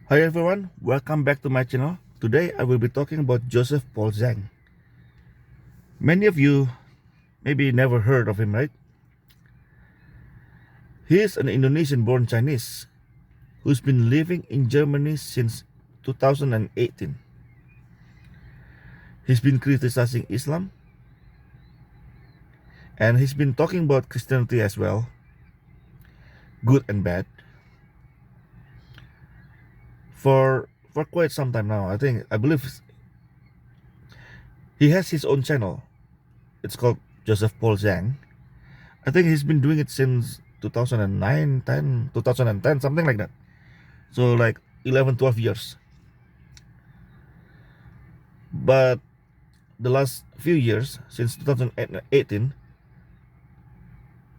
Hi everyone, welcome back to my channel. Today I will be talking about Joseph Paul Zhang. Many of you maybe never heard of him, right? He is an Indonesian born Chinese who's been living in Germany since 2018. He's been criticizing Islam and he's been talking about Christianity as well, good and bad, for quite some time now. I believe he has his own channel. It's called Joseph Paul Zhang. I think he's been doing it since 2009, 10, 2010, something like that. So like 11, 12 years. But the last few years, since 2018,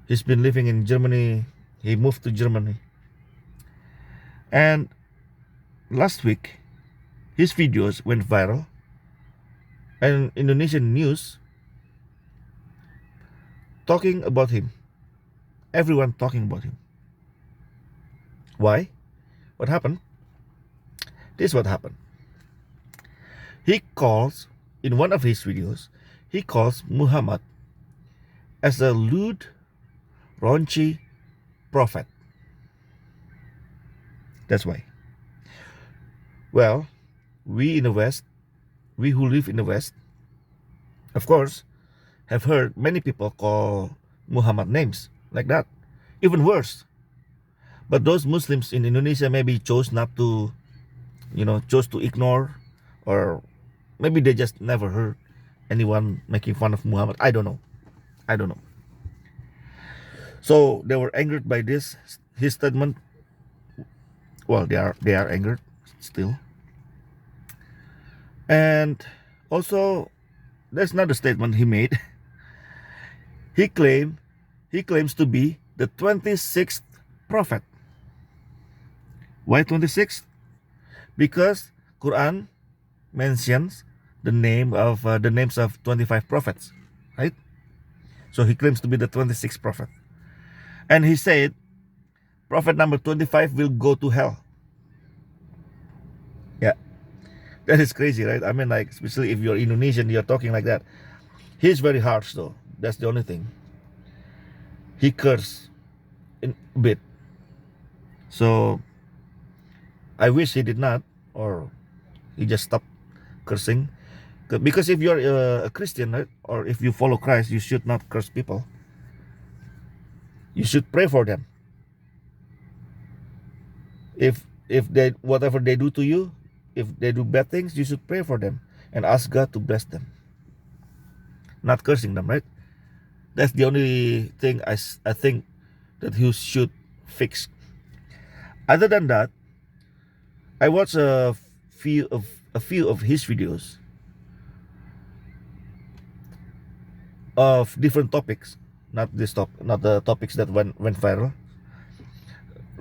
he's been living in Germany. He moved to Germany. And last week, his videos went viral. And Indonesian news talking about him. Everyone talking about him. Why? What happened? This is what happened. He calls, in one of his videos, he calls Muhammad as a lewd, raunchy prophet. That's why. Well, we in the West, we who live in the West, of course, have heard many people call Muhammad names like that. Even worse. But those Muslims in Indonesia maybe chose not to, chose to ignore, or maybe they just never heard anyone making fun of Muhammad. I don't know. So they were angered by his statement. Well, they are angered still. And also, there's another statement he made. He claims to be the 26th prophet. Why 26th? Because Quran mentions the names of 25 prophets, right? So he claims to be the 26th prophet. And he said prophet number 25 will go to hell. Yeah. That is crazy, right? I mean, like, especially if you're Indonesian, you're talking like that. He's very harsh though. That's the only thing. He cursed in a bit. So I wish he did not, or he just stopped cursing. Because if you're a Christian, right, or if you follow Christ, you should not curse people. You should pray for them. If they, whatever they do to you, if they do bad things, you should pray for them and ask God to bless them, not cursing them, right? That's the only thing I think that he should fix. Other than that, I watched a few of his videos of different topics, not the topics that went viral.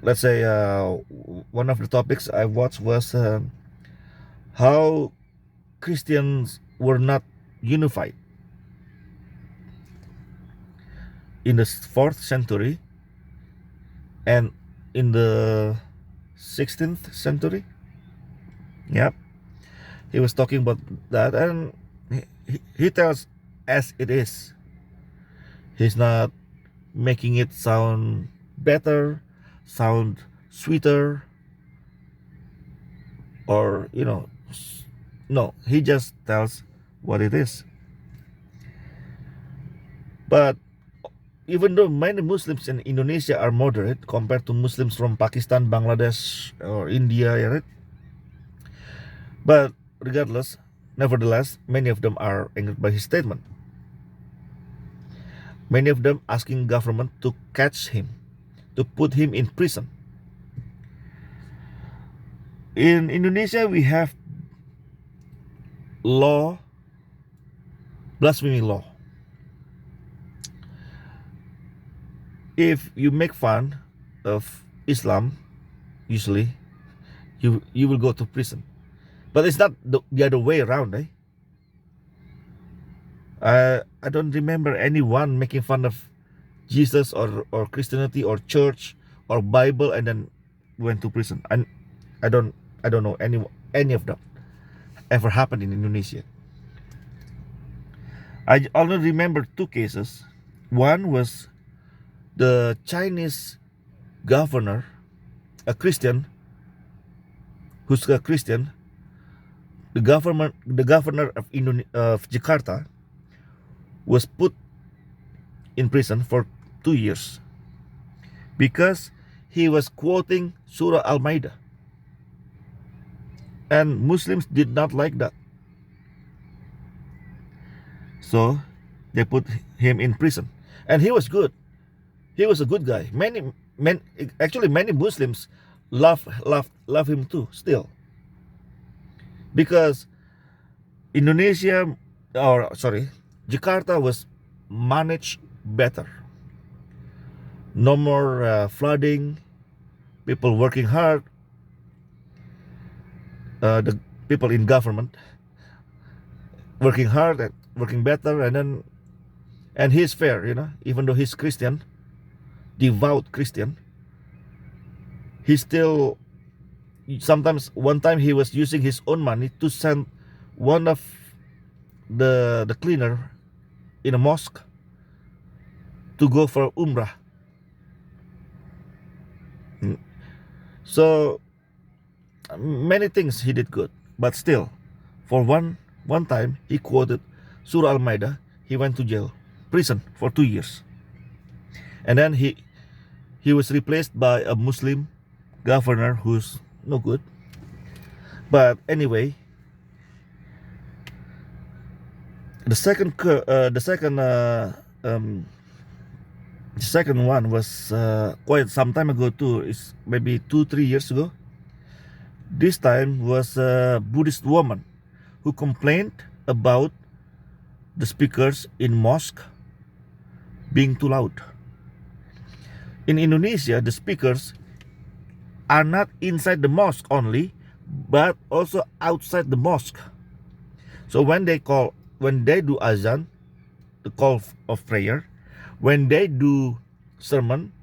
Let's say one of the topics I watched was how Christians were not unified in the 4th century and in the 16th century. Yep. He was talking about that, and he tells as it is. He's not making it sound better, sound sweeter, or no, he just tells what it is. But even though many Muslims in Indonesia are moderate compared to Muslims from Pakistan, Bangladesh, or India, right? But nevertheless, many of them are angered by his statement. Many of them asking government to catch him, to put him in prison. In Indonesia, we have blasphemy law. If you make fun of Islam, usually you will go to prison. But it's not the other way around, eh? I don't remember anyone making fun of Jesus or Christianity or church or Bible and then went to prison. I don't I don't know any of that ever happened in Indonesia. I only remember two cases. One was the Chinese governor, a Christian, who's a Christian. The governor of Jakarta was put in prison for 2 years because he was quoting Surah Al-Maidah, and Muslims did not like that. So they put him in prison, and he was good. He was a good guy. Many Muslims love him too. Still, because Indonesia, or sorry, Jakarta was managed better. No more flooding. People working hard. The people in government working hard and working better, and he's fair, even though he's Christian, devout Christian. He still sometimes, one time he was using his own money to send one of the cleaner in a mosque to go for Umrah. So many things he did good, but still, for one time he quoted Surah Al-Maidah. He went to prison for 2 years, and then he was replaced by a Muslim governor who's no good. But anyway, the second one was quite some time ago too. It's maybe 2-3 years ago. This time was a Buddhist woman who complained about the speakers in mosque being too loud. In Indonesia, the speakers are not inside the mosque only, but also outside the mosque. So when they do azan, the call of prayer, when they do sermon,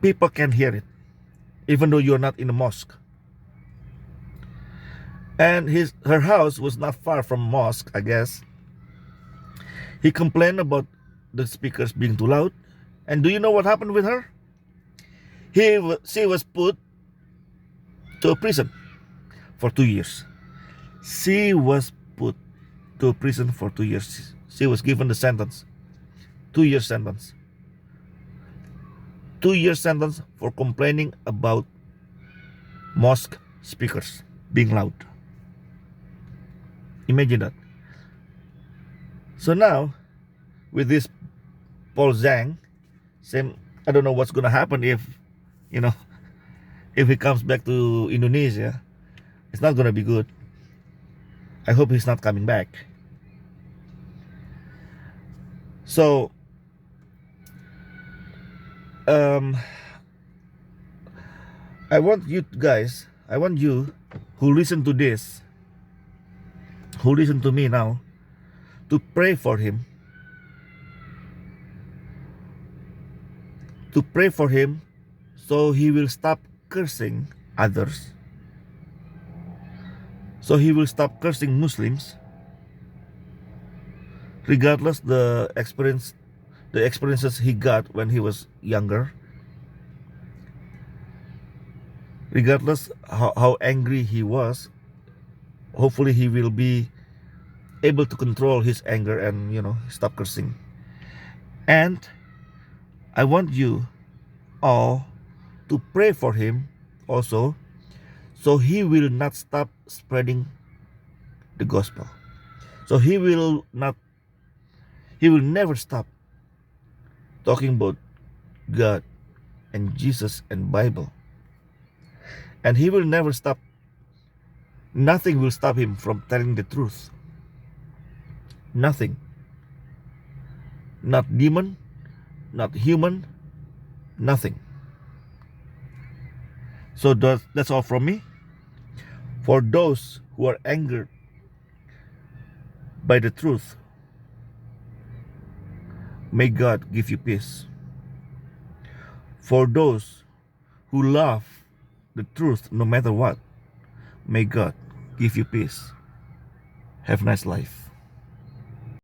people can hear it, even though you're not in the mosque. And her house was not far from mosque, I guess. He complained about the speakers being too loud, and do you know what happened with her? She was put to a prison for 2 years. She was put to a prison for 2 years. She was given the sentence, 2 year sentence. 2 year sentence for complaining about mosque speakers being loud. Imagine that. So now, with this Paul Zhang, I don't know what's gonna happen if he comes back to Indonesia. It's not gonna be good. I hope he's not coming back. So I want you who listen to this, who listen to me now, to pray for him. To pray for him so he will stop cursing others. So he will stop cursing Muslims, regardless the experiences he got when he was younger, regardless how angry he was. Hopefully he will be able to control his anger and stop cursing. And I want you all to pray for him also, so he will not stop spreading the gospel. So he will never stop talking about God and Jesus and Bible. And he will never stop. Nothing will stop him from telling the truth. Nothing. Not demon, not human, nothing. So that's all from me. For those who are angered by the truth, may God give you peace. For those who love the truth no matter what. May God give you peace. Have a nice life.